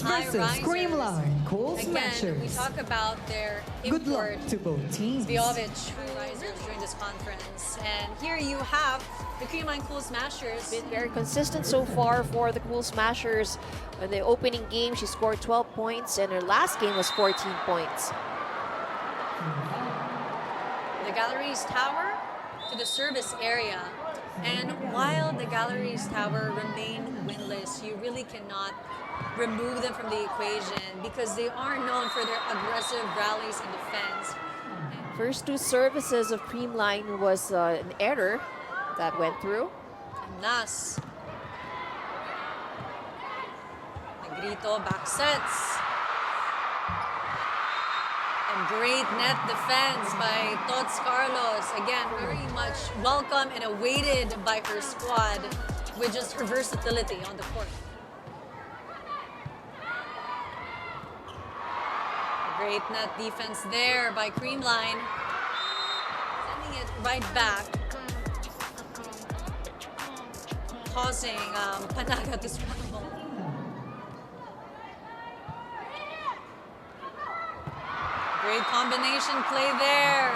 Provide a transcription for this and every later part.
Tower Highrisers. Creamline Cool Smashers. Again, we talk about their Good luck import to both teams. PVL Reinforced during this conference. And here you have the Creamline Cool Smashers. Been very consistent so far for the Cool Smashers. In the opening game, she scored 12 points, and her last game was 14 points. The Galeries Tower to the service area. And while the Galeries Tower remain winless, you really cannot remove them from the equation because they are known for their aggressive rallies and defense. First two services of Creamline was an error that went through. Nas. Negrito back sets. And great net defense by Tots Carlos. Again, very much welcome and awaited by her squad with just her versatility on the court. Great net defense there by Creamline. Sending it right back. Causing Panaga to scramble. Great combination play there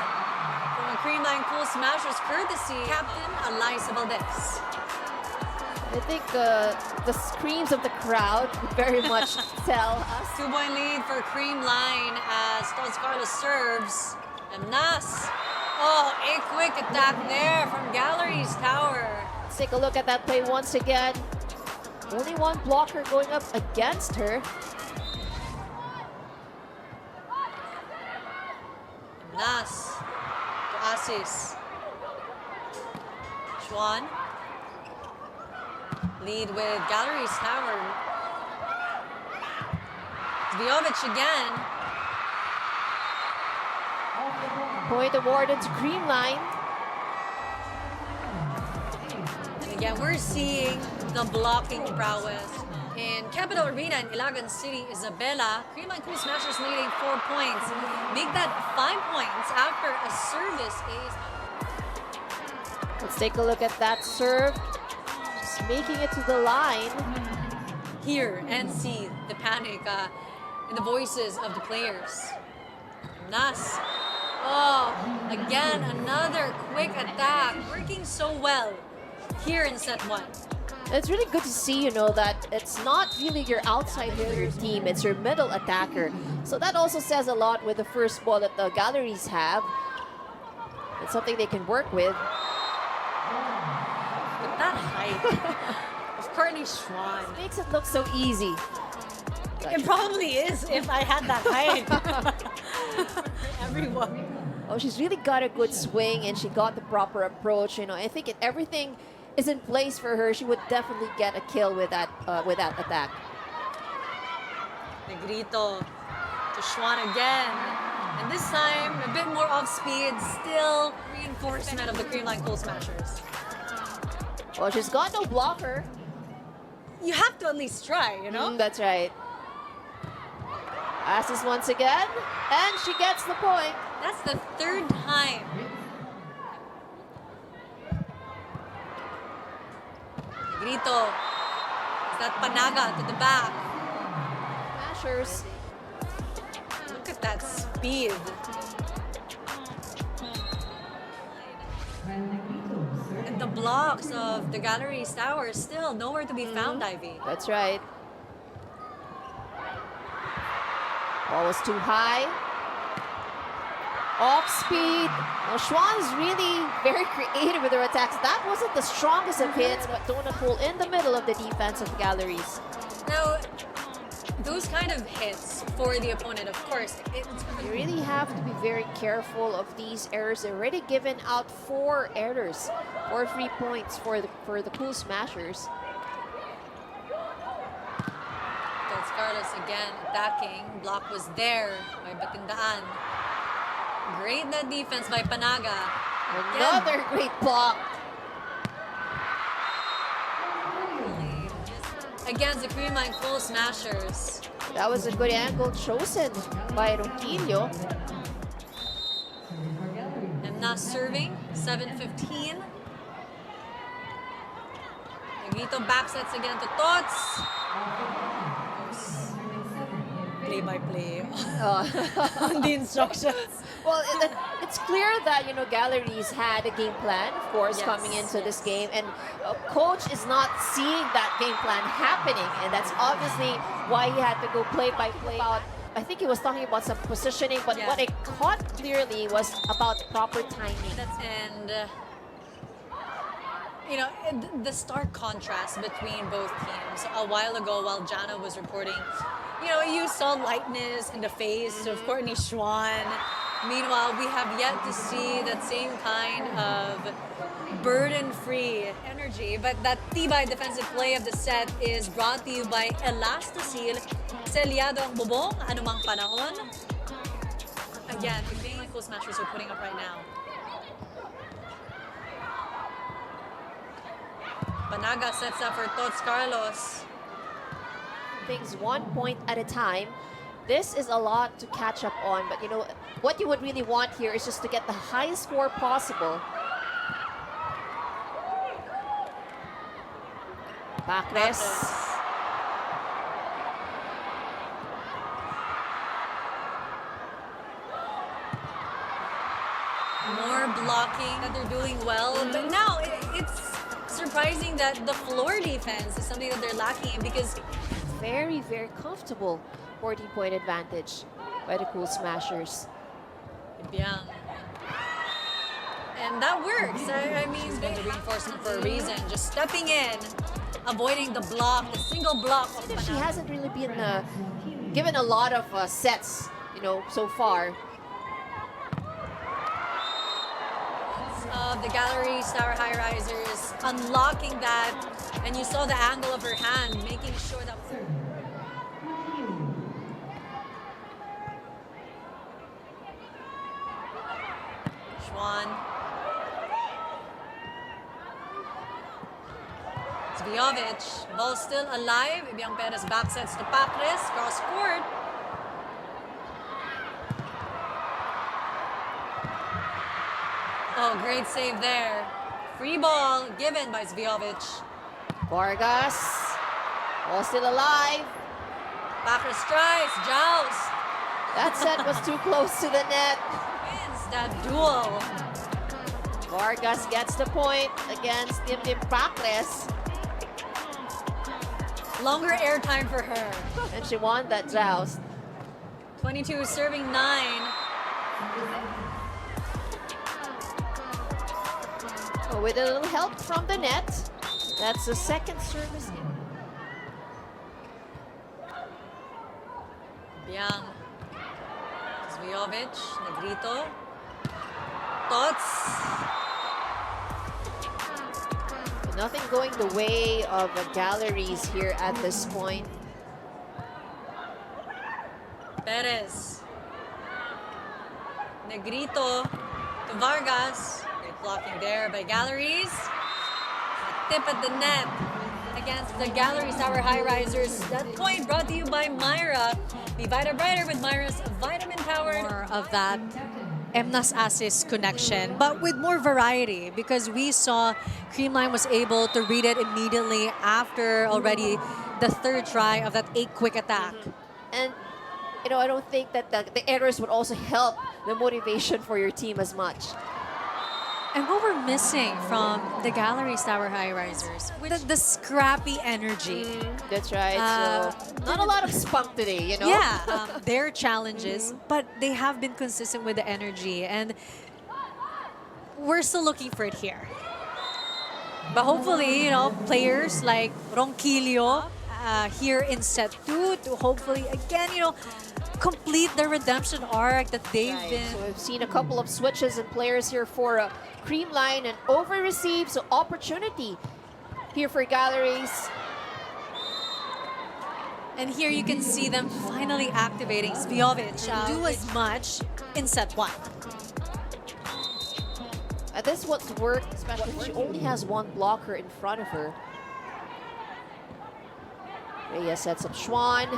from a Creamline Cool Smashers courtesy Captain Eliza Valdez. I think the screams of the crowd very much tell us. 2-point lead for Creamline as Tots Carlos serves. And Nas. Oh, a quick attack there from Galeries Tower. Let's take a look at that play once again. Only one blocker going up against her. Nas to Asis. Schwan. Lead with Galeries Tower. Zvjovic again. Point awarded to Creamline. And again, we're seeing the blocking prowess. In Capital Arena in Ilagan City, Isabela, Creamline Cool Smashers leading 4 points. Make that 5 points after a service ace. Let's take a look at that serve. Just making it to the line. Hear and see the panic in the voices of the players. Nas. Oh, again, another quick attack. Working so well here in set 1. It's really good to see, that it's not really your outside hitter team, it's your middle attacker. So that also says a lot with the first ball that the Galleries have. It's something they can work with. But that height of Courtney Schwan Makes it look so easy. It probably is if I had that height. Everyone. Oh, she's really got a good swing and she got the proper approach. I think everything is in place for her. She would definitely get a kill with that attack. Negrito to Schwan again. And this time, a bit more off speed. Still reinforcement of the Creamline Cool Smashers. Well, she's got no blocker. You have to at least try, That's right. Passes once again, and she gets the point. That's the third time. Negrito. Is that Panaga to the back? Smashers. Look at that speed. And the blocks of the Galeries Tower still nowhere to be found, Ivy. That's right. Ball was too high. Off speed. Well, Schwan's really very creative with her attacks. That wasn't the strongest of hits, but Donna Cole in the middle of the defense of the Galleries. Now, those kind of hits for the opponent, of course, you really have to be very careful of these errors. They're already given out 4 errors, 4 free points for the Cool Smashers. Tots Carlos again attacking. Block was there by Batindaan. Great net defense by Panaga. Another great block. Against the Creamline Cool Smashers. That was a good angle chosen by Ronquillo. And now serving, 7:15. Negrito back sets again to Tots. play-by-play Uh, on the instructions. well, it's clear that, you know, Galleries had a game plan, of course, Yes, coming into this yes. game. And coach is not seeing that game plan happening. And that's obviously why he had to go play-by-play. I think he was talking about some positioning, but Yeah. what I caught clearly was about proper timing. And you know, the stark contrast between both teams. A while ago, while Jana was reporting, you know, you saw lightness in the face of Courtney Schwann. Meanwhile, we have yet to see that same kind of burden-free energy. But that tibay defensive play of the set is brought to you by Elastosil. Selyado ang bubong, anumang panahon. Again, the Creamline Cool Smashers are putting up right now. Panaga sets up for Tots Carlos. Things 1 point at a time. This is a lot to catch up on, but you know, what you would really want here is just to get the highest score possible. Bacres. More blocking that they're doing well. But now it's surprising that the floor defense is something that they're lacking in because Very, very comfortable 14-point advantage by the Cool Smashers. Biang. And that works. I mean, they the reinforcement for a reason. Just stepping in, avoiding the block, the single block. Of She hasn't really been given a lot of sets, you know, so far. Of the Galeries Tower Highrisers unlocking that, and you saw the angle of her hand, making sure that. Schwann. Zvijovic, ball still alive. Ibiang Perez back sets to Pacres, cross court. Oh, great save there. Free ball given by Zvijovic. Vargas, all still alive. Pacres tries, joust. That set was too close to the net. Wins that duel. Vargas gets the point against Dim Pacres. Longer airtime for her. And she won that joust. 22 serving 9. So with a little help from the net, that's the second service. Biang. Zvijovic, Negrito. Tots. Nothing going the way of the Galleries here at this point. Perez. Negrito to Vargas. Great blocking there by Galeries. A tip at the net against the Galeries Tower Highrisers. That point brought to you by Myra. Be Vita Brighter with Myra's vitamin powered. More of that Emnas assist connection, but with more variety because we saw Creamline was able to read it immediately after already the third try of that 8 quick attack. And, you know, I don't think that the errors would also help the motivation for your team as much. And what we're missing from the Galeries Tower Highrisers, the scrappy energy. That's right. So not a lot of spunk today, you know? Yeah, their challenges, but they have been consistent with the energy, and we're still looking for it here. But hopefully, you know, players like Ronquillo here in set 2 to hopefully, again, you know, complete the redemption arc that they've been. So we've seen a couple of switches and players here for Creamline and over-receive, so opportunity here for Galleries. And here you can see them finally activating Zvijovic to do as much in set 1. This what's worked, especially when she only has one blocker in front of her. Reyes sets up Schwann.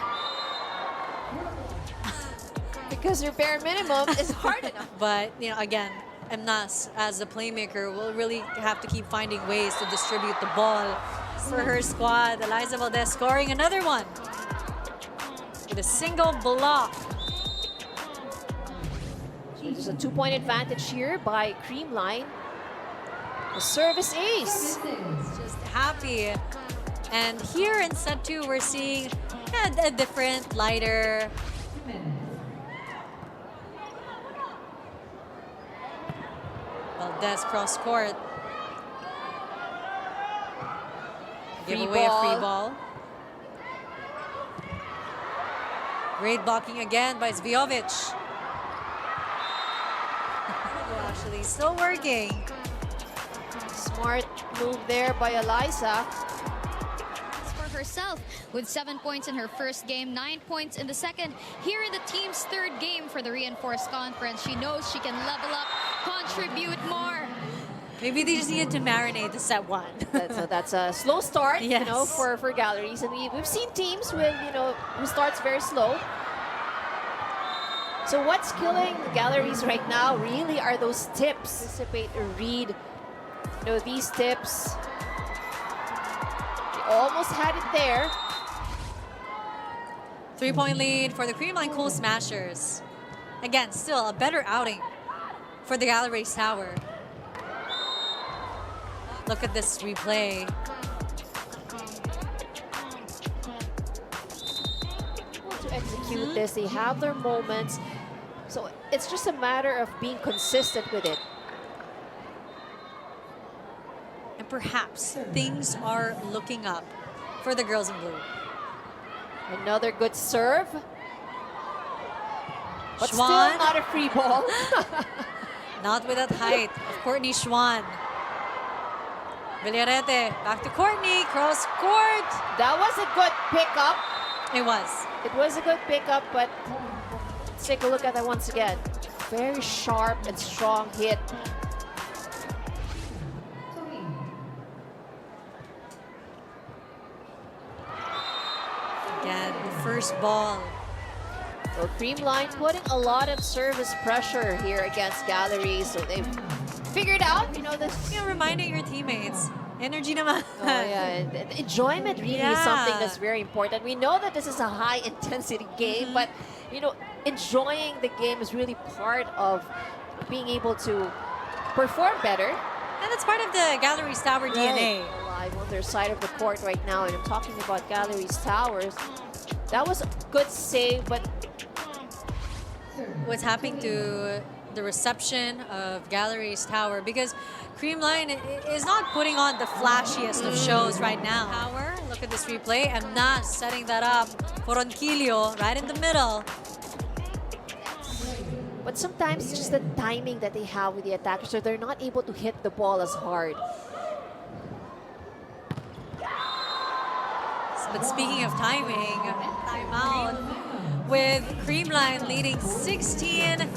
Because her bare minimum is hard enough. But, you know, again, Emnas, as a playmaker, will really have to keep finding ways to distribute the ball for her squad. Eliza Valdez scoring another one. with a single block. There's a 2-point advantage here by Creamline. The service ace. Just happy. And here in set 2, we're seeing a different, lighter. Valdez cross court. Give away a free ball. Great blocking again by Zvjovic. Actually, still working. Smart move there by Eliza. For herself with 7 points in her first game, 9 points in the second. Here in the team's third game for the Reinforced Conference, she knows she can level up, contribute more. Maybe they just needed to marinate the set 1. So that's a slow start, Yes. you know, for Galleries. And we've seen teams with, you know, who starts very slow. So what's killing the Galleries right now really are those tips. Anticipate or read, you know, these tips. They almost had it there. 3-point lead for the Creamline Cool Smashers. Again, still a better outing for the Galeries Tower. Look at this replay. To execute this, they have their moments. So it's just a matter of being consistent with it. And perhaps things are looking up for the girls in blue. Another good serve. But still Schwan. not a free ball. Not with that height of Courtney Schwan. Villarete, back to Courtney, cross court. That was a good pickup. It was. It was a good pickup, but let's take a look at that once again. Very sharp and strong hit. Again, the first ball. So Creamline putting a lot of service pressure here against Galleries. So they've figured out, you know, this. You know, reminding your teammates. Energy naman. Oh yeah, and enjoyment really is something that's very important. We know that this is a high intensity game, but you know, enjoying the game is really part of being able to perform better. And that's part of the Galeries Tower DNA. Live on their side of the court right now, and I'm talking about Galeries Towers. That was a good save, but What's happening to the reception of Galeries Tower, because Creamline is not putting on the flashiest of shows right now. Tower, look at this replay, and not setting that up for Ronquillo right in the middle. but sometimes it's just the timing that they have with the attackers, so they're not able to hit the ball as hard. But speaking of timing, timeout with Creamline leading 16-10.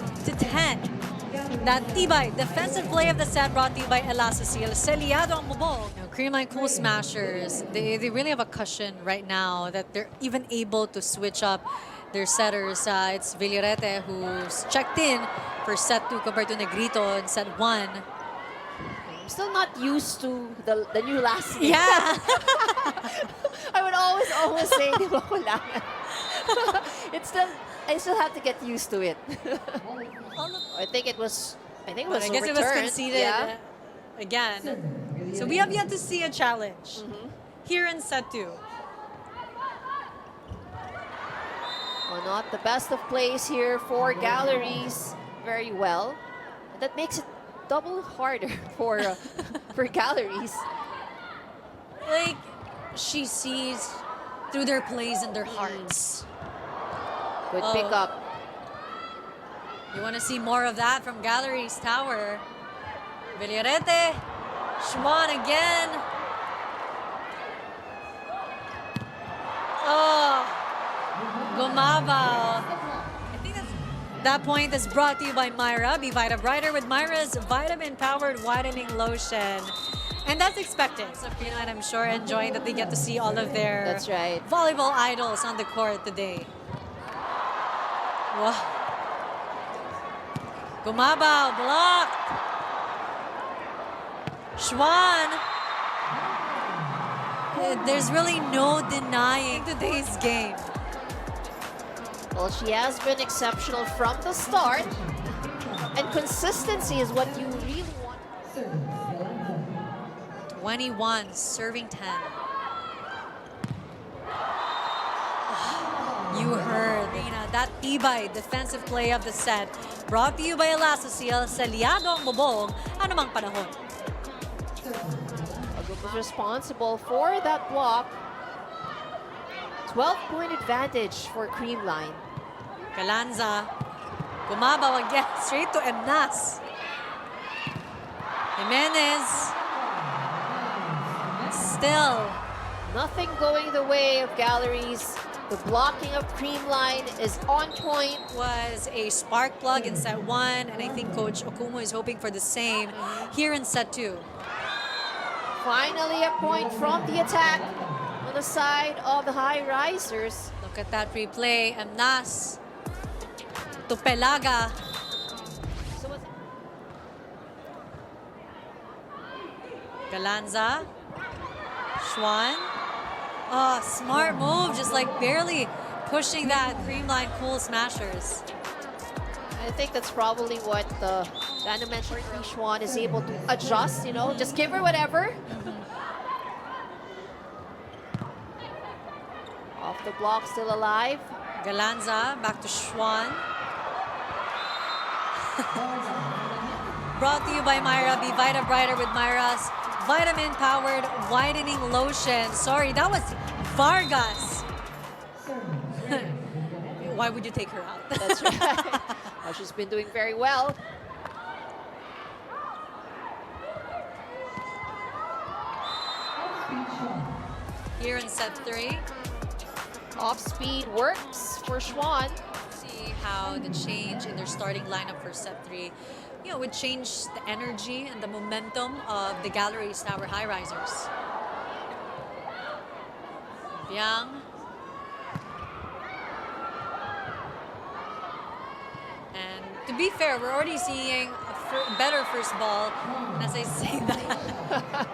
That tibay, defensive play of the set brought to you by Ella Cecil. Seliado ang bubog. Creamline Cool Smashers, they really have a cushion right now that they're even able to switch up their setters. It's Villarete who's checked in for set 2 compared to Negrito in set 1. I'm still not used to the new last name. Yeah. I would always say, di ba kulangan? I still have to get used to it. I think it was It was conceded again. So we have yet to see a challenge here in set 2. Well, not the best of plays here for Galleries. Very well. And that makes it double harder for Galleries. Like, she sees through their plays and their hearts. Good pickup. You want to see more of that from Galeries Tower. Villarete, Schwan again. Oh, Gumabaw. I think that point is brought to you by Myra. Be Vita Brighter with Myra's vitamin-powered whitening lotion. And that's expected. So Creamline, I'm sure, enjoying that they get to see all of their That's right. volleyball idols on the court today. Wow. Gumabaw, blocked. Schwan. There's really no denying today's game. Well, she has been exceptional from the start. And consistency is what you really want. 21, serving 10. You heard that tibay defensive play of the set. Brought to you by Elastosil, selyado ang bubong, anumang panahon. Was responsible for that block. 12-point advantage for Creamline. Galanza, gumabaw again, straight to Emnas. Jimenez, still. Nothing going the way of Galleries. The blocking of Creamline is on point. Was a spark plug in set 1, and I think Coach Okumu is hoping for the same here in set 2. Finally a point from the attack on the side of the Highrisers. Look at that replay. Emnas to Pelaga. Galanza. Schwan. Oh, smart move. Just like barely pushing that Creamline Cool Smashers. I think that's probably what the Dynamention Schwan is able to adjust, you know, just give her whatever. Off the block, still alive. Galanza, back to Schwan. Brought to you by Myra. Be Vita Brighter with Myra's vitamin-powered whitening lotion. Sorry, that was Vargas. Why would you take her out? That's right. Well, she's been doing very well. Here in set 3. Off speed works for Schwan. See how the change in their starting lineup for set 3, you know, would change the energy and the momentum of the Galeries Tower Highrisers. Yang. And to be fair, we're already seeing a better first ball. And as I say that,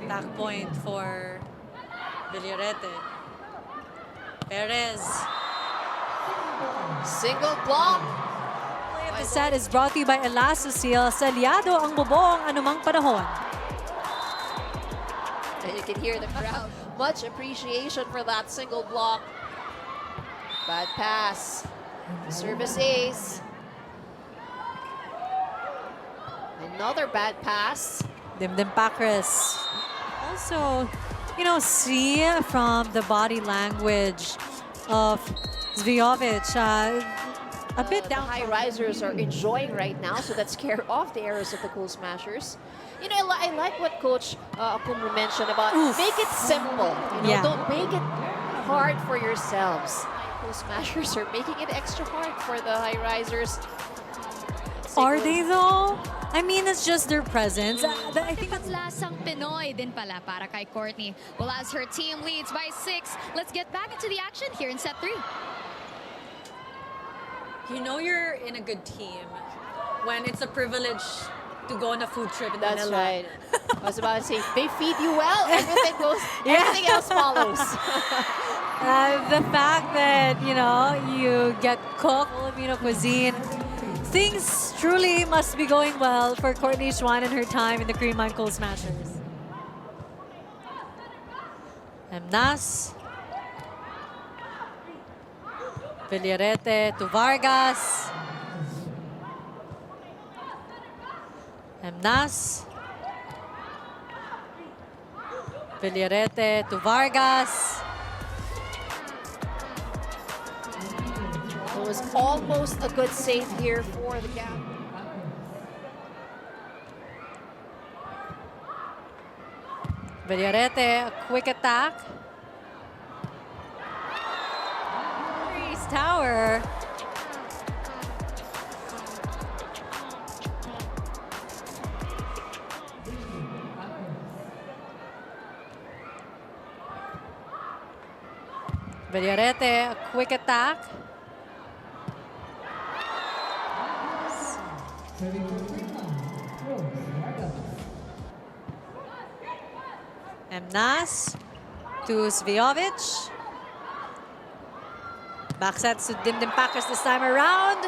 attack point for Villarete. Perez. Single block. Play of the set is brought to you by Elastosil, selyado ang bubong, anumang panahon. And you can hear the crowd. Much appreciation for that single block. Bad pass. Service ace. Another bad pass. Dimdim Pakras. Also, you know, see from the body language of Zvijovic, a bit The down. Highrisers are enjoying right now, so that scare off the arrows of the Cool Smashers. You know, I like what Coach Akumu mentioned about make it simple. You know, Yeah. don't make it hard for yourselves. Cool Smashers are making it extra hard for the Highrisers. Are they though? I mean, it's just their presence. I think that's Paglasang Pinoy din pala para kay Courtney. Well, as her team leads by 6, let's get back into the action here in set 3. You know you're in a good team when it's a privilege to go on a food trip in That's Manila. right. I was about to say, if they feed you well, everything goes, everything else follows. The fact that, you know, you get cooked Filipino cuisine, things truly must be going well for Courtney Schwan and her time in the Creamline Cool Smashers. Emnas. Villarete to Vargas. Emnas. Villarete to Vargas. It was almost a good save here for the gap. Villarete, a quick attack. Galeries Tower. Villarete, a quick attack. Emnas to Zvijovic. Back sets to Dimdim Packers this time around.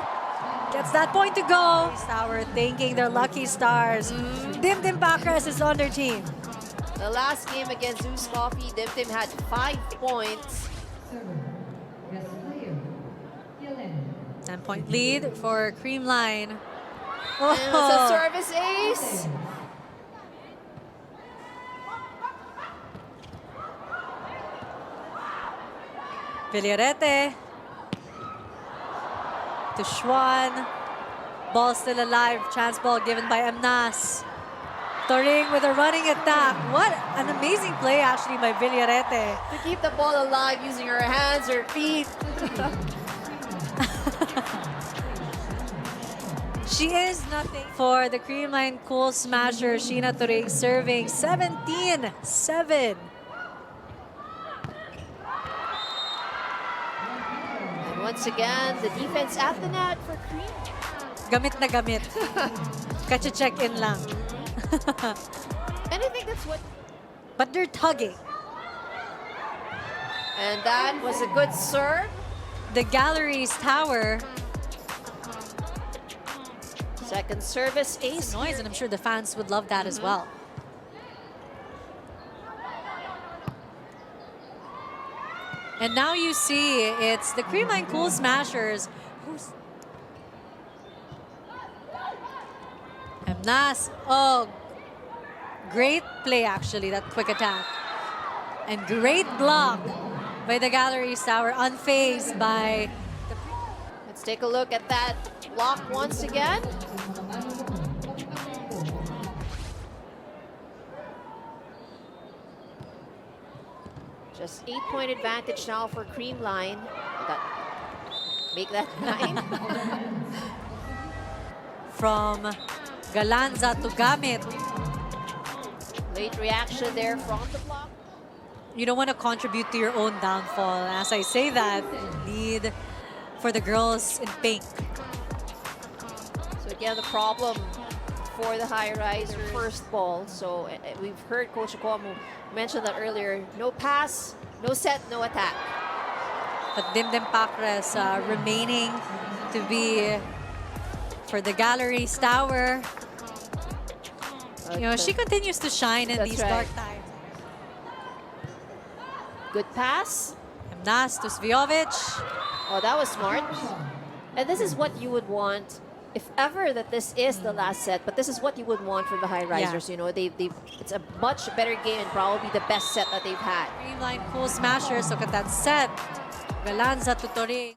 Gets that point to go. Tower thanking their lucky stars. Dimdim Packers is on their team. The last game against Zeus Coffee, Dimdim had 5 points. 10-point lead for Creamline. And it's a service ace. Villarete to Schwan. Ball still alive. Chance ball given by Emnas. Toring with a running attack. What an amazing play actually by Villarete. To keep the ball alive using her hands, her feet. She is nothing for the Creamline Cool Smashers. Sheena Toring serving 17-7. And once again, the defense at the net for Cream. Gamit na gamit. Kacha-check-in lang. And I think that's what... But they're tugging. And that was a good serve. The Galeries Tower. Second service ace. Noise, and I'm sure the fans would love that as well. And now you see it's the Creamline Cool Smashers. Emnas. Oh, great play actually, that quick attack. And great block by the Galeries Tower, unfazed by... Let's take a look at that block once again. Just 8-point advantage now for Creamline. Make that 9. From Galanza to Gamit. Late reaction there from the block. You don't want to contribute to your own downfall. As I say that, need for the girls in pink. So again, the problem for the Highriser first ball. So we've heard Coach Aquamu mention that earlier. No pass, no set, no attack. But Dimdim Packers remaining to be for the Galeries Tower. You know, she continues to shine in these dark times. Good pass. Emnas to Svjovic. Oh, that was smart. And this is what you would want if ever that this is the last set, but this is what you would want from the Highrisers. You know, it's a much better game and probably the best set that they've had. Creamline Cool Smashers, look at that set. Galanza to Toring.